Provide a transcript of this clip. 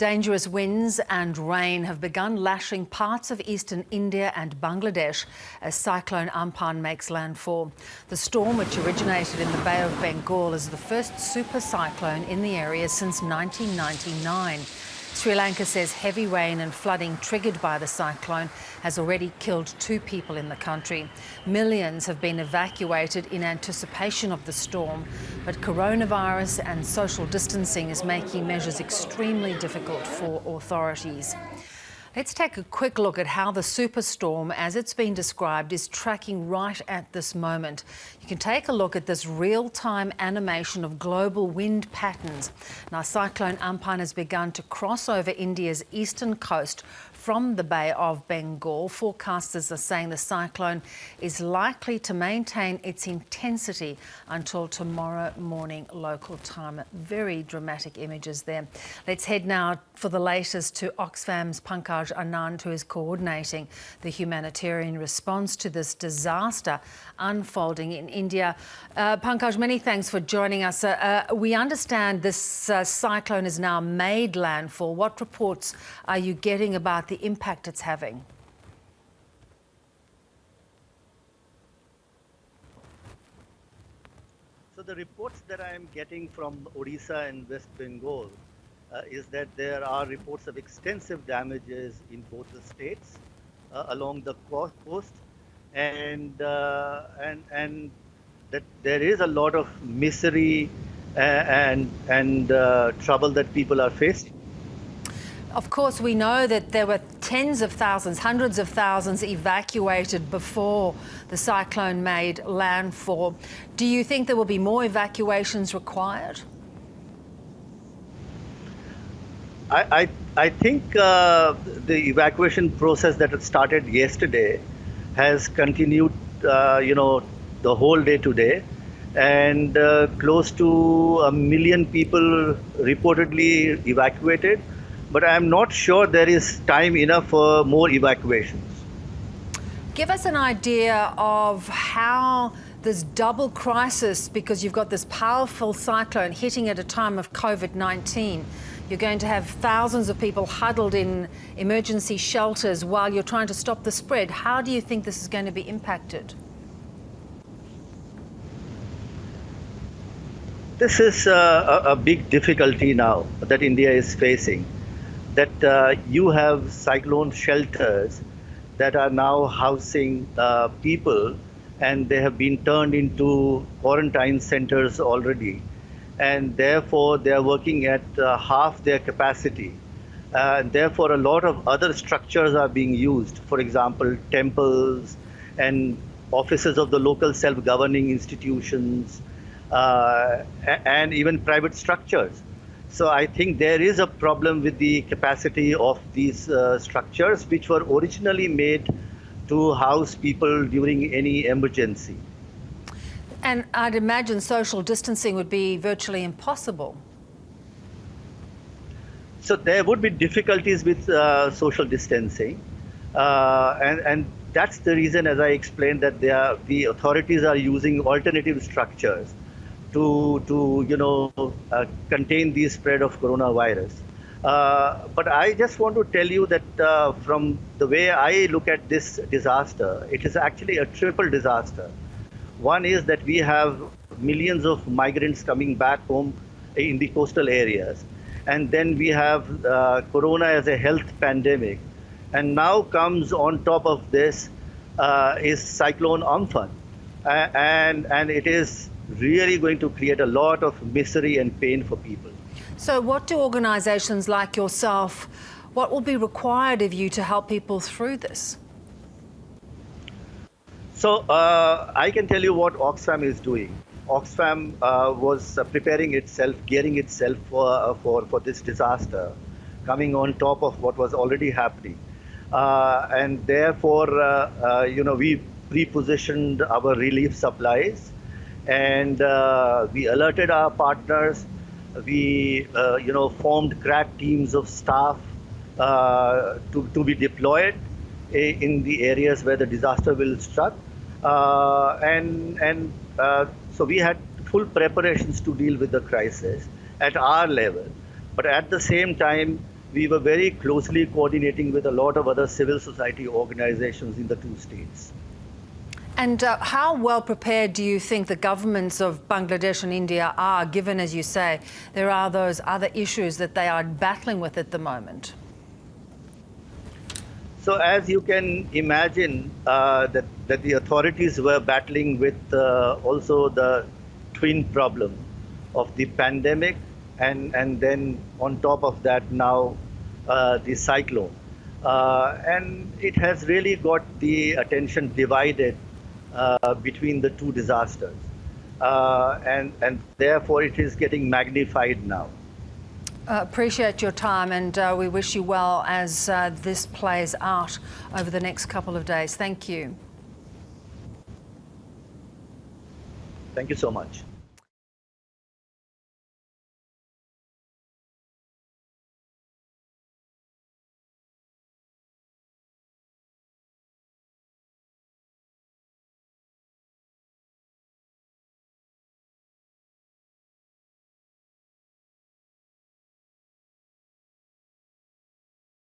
Dangerous winds and rain have begun lashing parts of eastern India and Bangladesh as Cyclone Amphan makes landfall. The storm, which originated in the Bay of Bengal, is the first super cyclone in the area since 1999. Sri Lanka says heavy rain and flooding triggered by the cyclone has already killed 2 people in the country. Millions have been evacuated in anticipation of the storm, but coronavirus and social distancing is making measures extremely difficult for authorities. Let's take a quick look at how the superstorm, as it's been described, is tracking right at this moment. You can take a look at this real-time animation of global wind patterns. Now, Cyclone Amphan has begun to cross over India's eastern coast from the Bay of Bengal. Forecasters are saying the cyclone is likely to maintain its intensity until tomorrow morning local time. Very dramatic images there. Let's head now for the latest to Oxfam's Pankaj Anand, who is coordinating the humanitarian response to this disaster unfolding in India. Pankaj, many thanks for joining us. We understand this cyclone has now made landfall. What reports are you getting about the impact it's having? So the reports that I am getting from Odisha and West Bengal is that there are reports of extensive damages in both the states along the coast, and that there is a lot of misery and trouble that people are facing. Of course, we know that there were tens of thousands, hundreds of thousands evacuated before the cyclone made landfall. Do you think there will be more evacuations required? I think the evacuation process that had started yesterday has continued, the whole day today, and close to 1 million people reportedly evacuated. But I'm not sure there is time enough for more evacuations. Give us an idea of how this double crisis, because you've got this powerful cyclone hitting at a time of COVID-19. You're going to have thousands of people huddled in emergency shelters while you're trying to stop the spread. How do you think this is going to be impacted? This is a big difficulty now that India is facing. That you have cyclone shelters that are now housing people, and they have been turned into quarantine centers already, and therefore they are working at half their capacity. Therefore, a lot of other structures are being used. For example, temples and offices of the local self-governing institutions, and even private structures. So I think there is a problem with the capacity of these structures, which were originally made to house people during any emergency. And I'd imagine social distancing would be virtually impossible. So there would be difficulties with social distancing. And that's the reason, as I explained, that the authorities are using alternative structures to contain the spread of coronavirus. But I just want to tell you that from the way I look at this disaster, it is actually a triple disaster. One is that we have millions of migrants coming back home in the coastal areas. And then we have corona as a health pandemic. And now comes on top of this is Cyclone Amphan. And it is really going to create a lot of misery and pain for people. So what do organisations like yourself, what will be required of you to help people through this? So I can tell you what Oxfam is doing. Oxfam was preparing itself, gearing itself for this disaster, coming on top of what was already happening. And therefore, we pre-positioned our relief supplies, and we alerted our partners. We, formed crack teams of staff to be deployed in the areas where the disaster will struck. So we had full preparations to deal with the crisis at our level. But at the same time, we were very closely coordinating with a lot of other civil society organizations in the two states. And how well prepared do you think the governments of Bangladesh and India are, given, as you say, there are those other issues that they are battling with at the moment? So as you can imagine, that the authorities were battling with also the twin problem of the pandemic and then on top of that now the cyclone. And it has really got the attention divided between the two disasters. And therefore it is getting magnified now. Appreciate your time, and we wish you well as this plays out over the next couple of days. Thank you. Thank you so much.